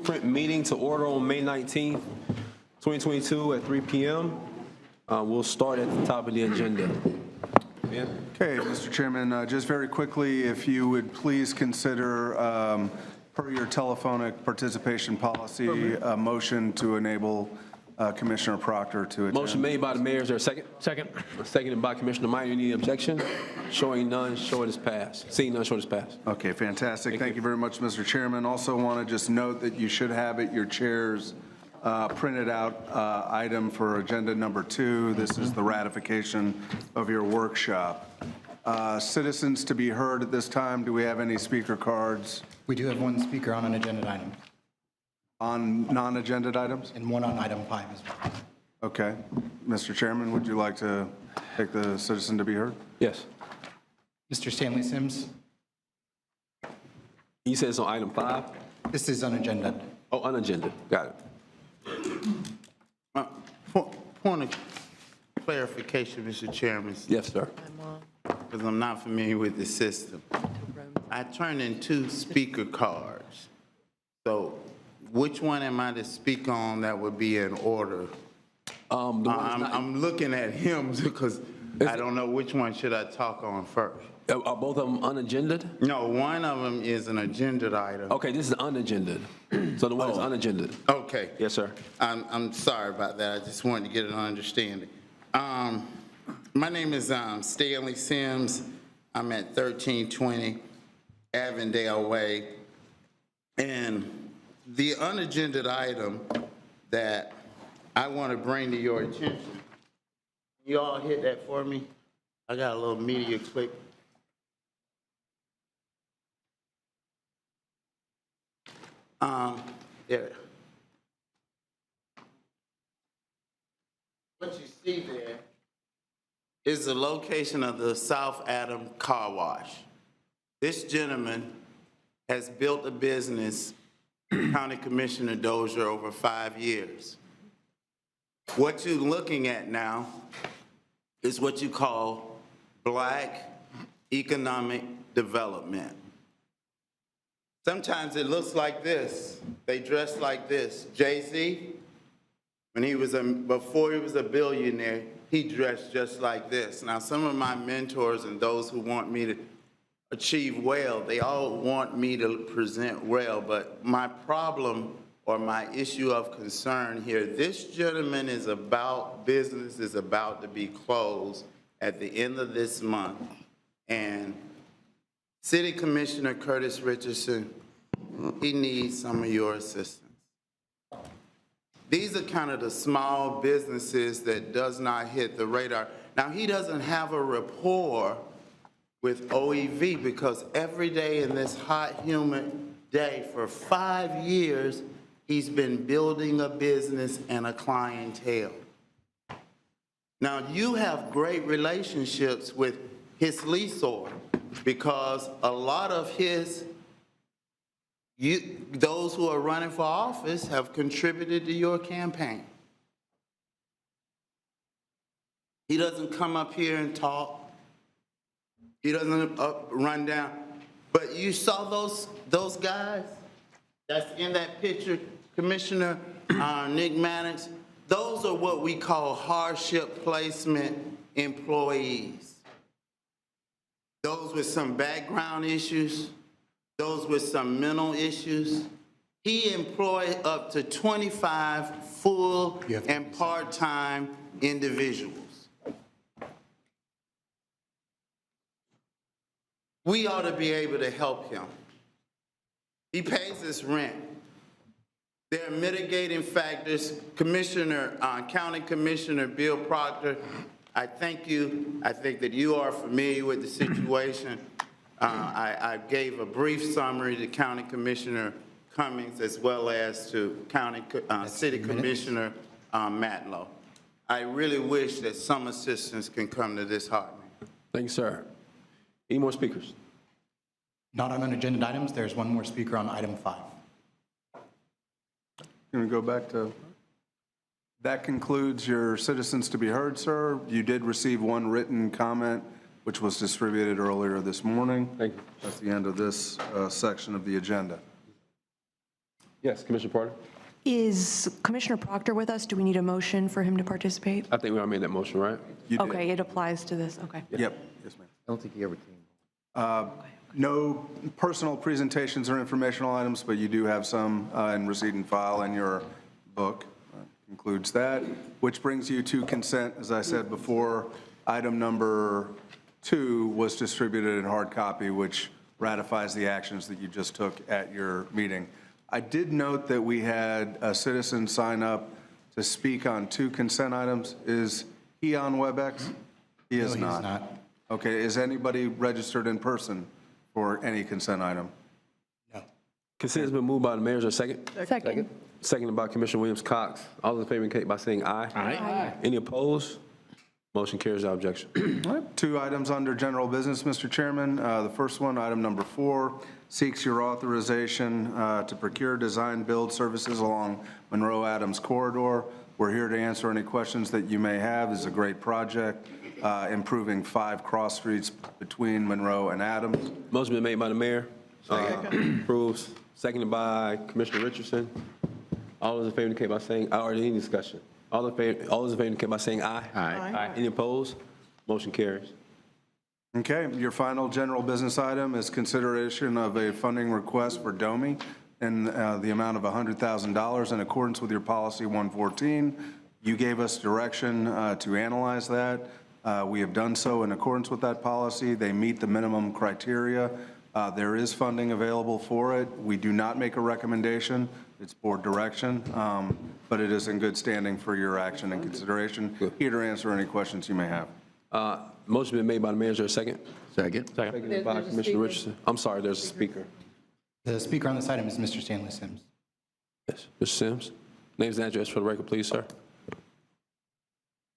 Blueprint meeting to order on May 19th, 2022 at 3 p.m. We'll start at the top of the agenda. Yeah. Okay, Mr. Chairman, just very quickly, if you would please consider, per your telephonic participation policy, a motion to enable Commissioner Proctor to attend. Motion made by the mayor. Is there a second? Second. Seconded by Commissioner Meyer. Any objection? Showing none, show it is passed. Seeing none, show it is passed. Okay, fantastic. Thank you very much, Mr. Chairman. Also want to just note that you should have at your chairs printed out item for agenda number 2. This is the ratification of your workshop. Citizens to be heard at this time. Do we have any speaker cards? We do have one speaker on an agenda item. On non-agenda items? And one on item 5 as well. Okay. Mr. Chairman, would you like to take the citizen to be heard? Yes. Mr. Stanley Sims, You said it's on item 5? this is unagenda. Oh, unagenda. Got it. Point of clarification, Mr. Chairman, Yes, sir. because I'm not familiar with the system. I turned in 2 speaker cards. So which one am I to speak on that would be in order? I'm looking at him because I don't know which one should I talk on first. Are both of them unagended? No, one of them is an agenda item. Okay, this is unagended. So the one is unagended. Okay. Yes, sir. I'm sorry about that. I just wanted to get an understanding. My name is Stanley Sims. I'm at 1320 Avondale Way. And the unagended item that I want to bring to your attention, you all hit that for me? I got a little media clip. There. What you see there is the location of the South Adam Car Wash. This gentleman has built a business, County Commissioner Dozier, over 5 years. What you're looking at now is what you call Black economic development. Sometimes it looks like this. They dress like this. Jay-Z, when he was before he was a billionaire, he dressed just like this. Now, some of my mentors and those who want me to achieve well, they all want me to present well, but my problem or my issue of concern here, this gentleman is about, business is about to be closed at the end of this month. And City Commissioner Curtis Richardson, he needs some of your assistance. These are kind of the small businesses that does not hit the radar. Now, he doesn't have a rapport with OEV because every day in this hot, humid day for 5 years, he's been building a business and a clientele. Now, you have great relationships with his leaseor because a lot of those who are running for office have contributed to your campaign. He doesn't come up here and talk. He doesn't run down. But you saw those guys that's in that picture, Commissioner Nick Mannix. Those are what we call hardship placement employees. Those with some background issues, those with some mental issues. He employed up to 25 full and part-time individuals. We ought to be able to help him. He pays his rent. There are mitigating factors. County Commissioner Bill Proctor, I thank you. I think that you are familiar with the situation. I gave a brief summary to County Commissioner Cummings as well as to City Commissioner Matlow. I really wish that some assistance can come to this heartland. Thank you, sir. Any more speakers? Not on unagenda items. There's one more speaker on item 5. Going to go back to, that concludes your citizens to be heard, sir. You did receive one written comment, which was distributed earlier this morning. Thank you. That's the end of this section of the agenda. Yes, Commissioner Porter? Is Commissioner Proctor with us? Do we need a motion for him to participate? I think we already made that motion, right? You did. Okay, it applies to this, okay. Yep. Yes, ma'am. I don't think he ever came. No personal presentations or informational items, but you do have some in receipt and file in your book. Includes that, which brings you to consent. As I said before, item number 2 was distributed in hard copy, which ratifies the actions that you just took at your meeting. I did note that we had a citizen sign up to speak on 2 consent items. Is he on WebEx? He is No, not. he's not. Okay, is anybody registered in person for any consent item? No. Consent has been moved by the mayor. Is there a second? Second. Seconded by Commissioner Williams-Cox. All those in favor indicate by saying aye. Aye. Any opposed? Motion carries without objection. All right, 2 items under general business, Mr. Chairman. The first one, item number 4, seeks your authorization to procure design build services along Monroe Adams corridor. We're here to answer any questions that you may have. This is a great project, improving 5 cross streets between Monroe and Adams. Motion been made by the mayor. Approves. Seconded by Commissioner Richardson. All those in favor indicate by saying, or any discussion? All those in favor indicate by saying aye. Aye. Any opposed? Motion carries. Okay, your final general business item is consideration of a funding request for DOMI in the amount of $100,000 in accordance with your policy 114. You gave us direction to analyze that. We have done so in accordance with that policy. They meet the minimum criteria. There is funding available for it. We do not make a recommendation. It's board direction, but it is in good standing for your action and consideration. Here to answer any questions you may have. Motion been made by the mayor. Is there a second? Second. Seconded by Commissioner Richardson. I'm sorry, there's a speaker. The speaker on this item is Mr. Stanley Sims. Yes, Mr. Sims. Names and address for the record, please, sir.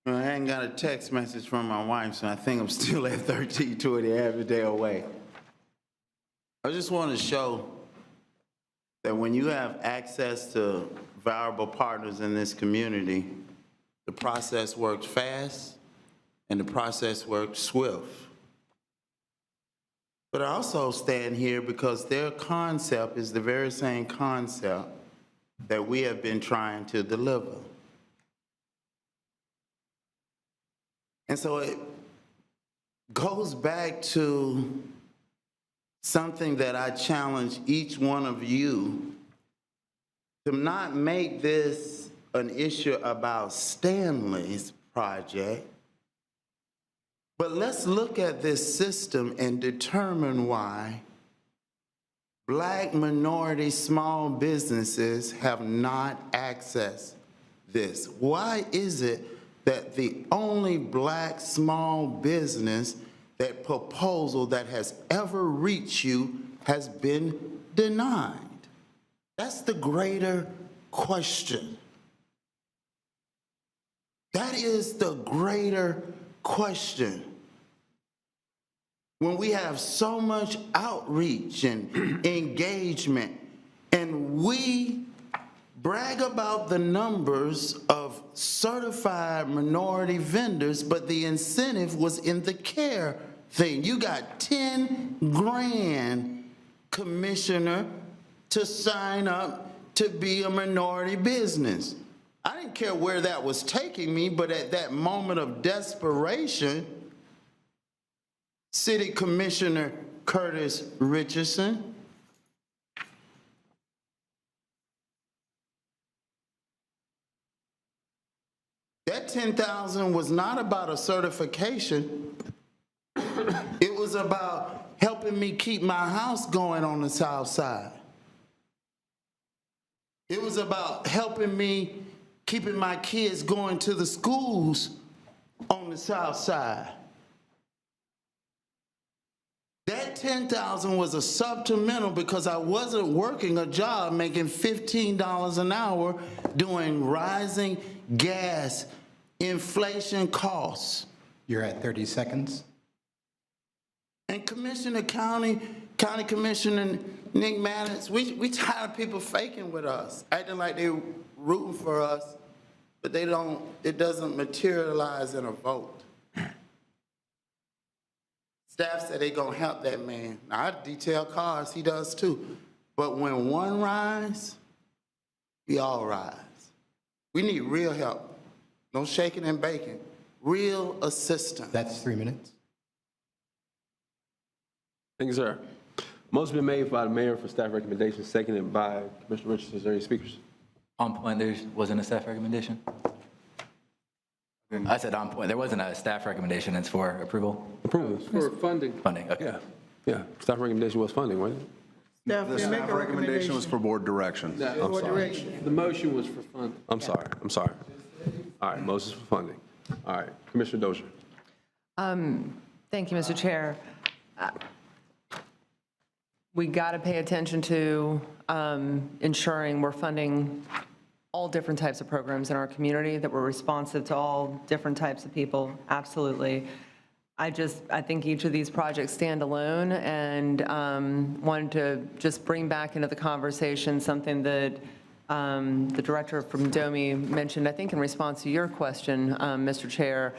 I hadn't got a text message from my wife, so I think I'm still at 1320 Avondale Way. I just want to show that when you have access to valuable partners in this community, the process works fast and the process works swift. But I also stand here because their concept is the very same concept that we have been trying to deliver. And so it goes back to something that I challenge each one of you to not make this an issue about Stanley's project, but let's look at this system and determine why Black minority small businesses have not accessed this. Why is it that the only Black small business that proposal that has ever reached you has been denied? That's the greater question. That is the greater question. When we have so much outreach and engagement, and we brag about the numbers of certified minority vendors, but the incentive was in the care thing. You got 10 grand, Commissioner, to sign up to be a minority business. I didn't care where that was taking me, but at that moment of desperation, City Commissioner Curtis Richardson, that $10,000 was not about a certification. It was about helping me keep my house going on the south side. It was about helping me keeping my kids going to the schools on the south side. That $10,000 was a supplemental because I wasn't working a job making $15 an hour doing rising gas, inflation costs. You're at 30 seconds. And County Commissioner Nick Maddox, we tired of people faking with us, acting like they're rooting for us, but it doesn't materialize in a vote. Staff said they're going to help that man. Now, I detail cars, he does too. But when one rise, we all rise. We need real help. No shaking and baking. Real assistance. That's 3 minutes. Thank you, sir. Motion been made by the mayor for staff recommendation, seconded by Commissioner Richardson. Is there any speakers? On point, there wasn't a staff recommendation? I said on point, there wasn't a staff recommendation, it's for approval? Approval. For funding. Funding, okay. Yeah. Staff recommendation was funding, wasn't it? The staff recommendation was for board direction. I'm sorry. The motion was for funding. I'm sorry. All right, motion's for funding. All right, Commissioner Dozier. Thank you, Mr. Chair. We got to pay attention to ensuring we're funding all different types of programs in our community, that we're responsive to all different types of people, absolutely. I think each of these projects stand alone, and wanted to just bring back into the conversation something that the director from DOMI mentioned, I think in response to your question, Mr. Chair,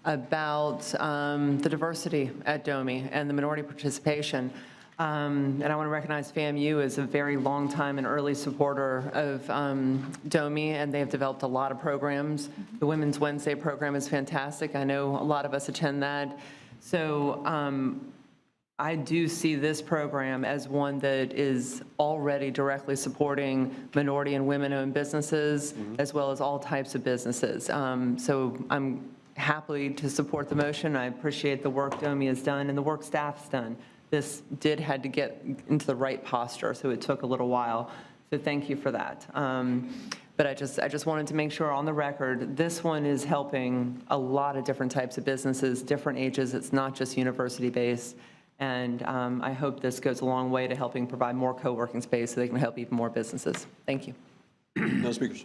about the diversity at DOMI and the minority participation. And I want to recognize FAMU as a very long time and early supporter of DOMI, and they have developed a lot of programs. The Women's Wednesday program is fantastic. I know a lot of us attend that. So I do see this program as one that is already directly supporting minority and women-owned businesses, as well as all types of businesses. So I'm happy to support the motion. I appreciate the work DOMI has done and the work staff's done. This had to get into the right posture, so it took a little while. So thank you for that. But I just wanted to make sure on the record, this one is helping a lot of different types of businesses, different ages. It's not just university-based. And I hope this goes a long way to helping provide more co-working space so they can help even more businesses. Thank you. No speakers.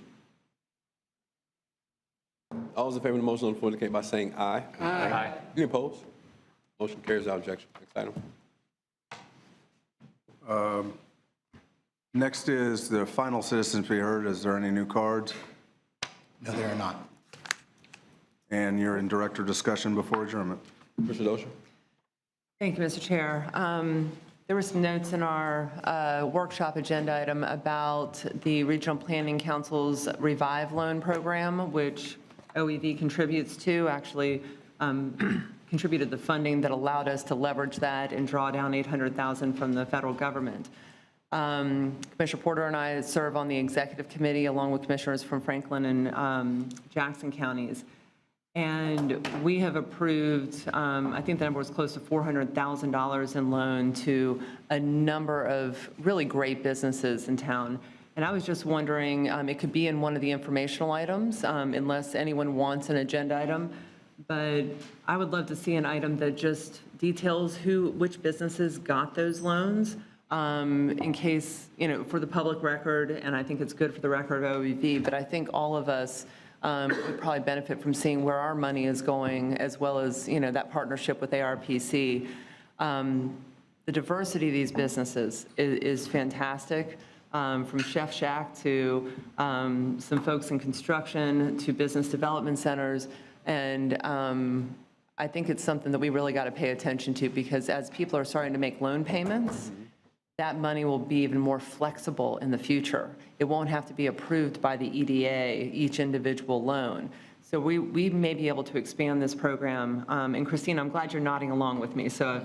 All those in favor of the motion on the floor indicate by saying aye. Aye. Any opposed? Motion carries without objection. Next item. Next is the final citizens to be heard. Is there any new cards? No, there are not. And you're in director discussion before adjournment. Commissioner Dozier. Thank you, Mr. Chair. There were some notes in our workshop agenda item about the Regional Planning Council's Revive Loan Program, which OEV contributes to, actually contributed the funding that allowed us to leverage that and draw down $800,000 from the federal government. Commissioner Porter and I serve on the executive committee along with commissioners from Franklin and Jackson counties. And we have approved, I think the number was close to $400,000 in loan to a number of really great businesses in town. And I was just wondering, it could be in one of the informational items, unless anyone wants an agenda item. But I would love to see an item that just details which businesses got those loans, in case, for the public record, and I think it's good for the record of OEV, but I think all of us would probably benefit from seeing where our money is going, as well as, that partnership with ARPC. The diversity of these businesses is fantastic, from Chef Shack to some folks in construction to business development centers. And I think it's something that we really got to pay attention to, because as people are starting to make loan payments, that money will be even more flexible in the future. It won't have to be approved by the EDA, each individual loan. So we may be able to expand this program. And Christine, I'm glad you're nodding along with me. So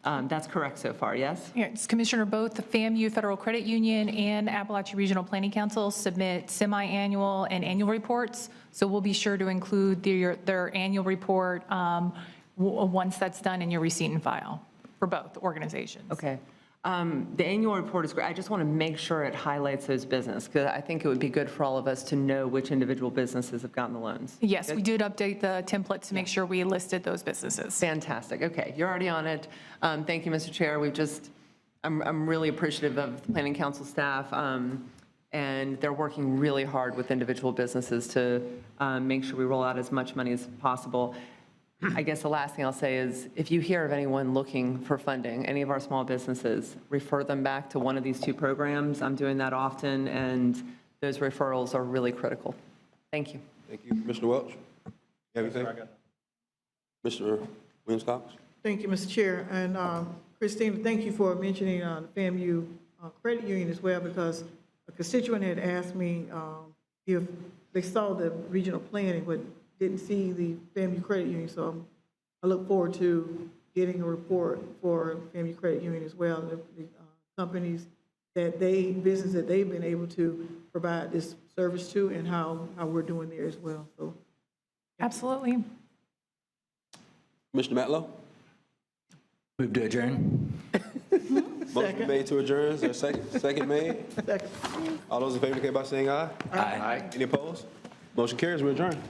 that's correct so far, yes? Yes, Commissioner, both the FAMU Federal Credit Union and Appalachia Regional Planning Council submit semi-annual and annual reports. So we'll be sure to include their annual report once that's done in your receipt and file for both organizations. Okay. The annual report is great. I just want to make sure it highlights those businesses, because I think it would be good for all of us to know which individual businesses have gotten the loans. Yes, Good? we did update the template to make sure we listed those businesses. Fantastic. Okay, you're already on it. Thank you, Mr. Chair. I'm really appreciative of the Planning Council staff, and they're working really hard with individual businesses to make sure we roll out as much money as possible. I guess the last thing I'll say is, if you hear of anyone looking for funding, any of our small businesses, refer them back to one of these two programs. I'm doing that often, and those referrals are really critical. Thank you. Thank you. Commissioner Welch. You have anything? Commissioner Williams-Cox. Thank you, Mr. Chair. And Christina, thank you for mentioning the FAMU Credit Union as well, because a constituent had asked me if they saw the regional planning but didn't see the FAMU Credit Union. So I look forward to getting a report for FAMU Credit Union as well, the companies business that they've been able to provide this service to and how we're doing there as well. So Absolutely. Commissioner Matlow? Move to adjourn. Motion made to adjourn. Is there a second? Second made. second. All those in favor indicate by saying aye. Aye. Any opposed? Motion carries. We adjourn.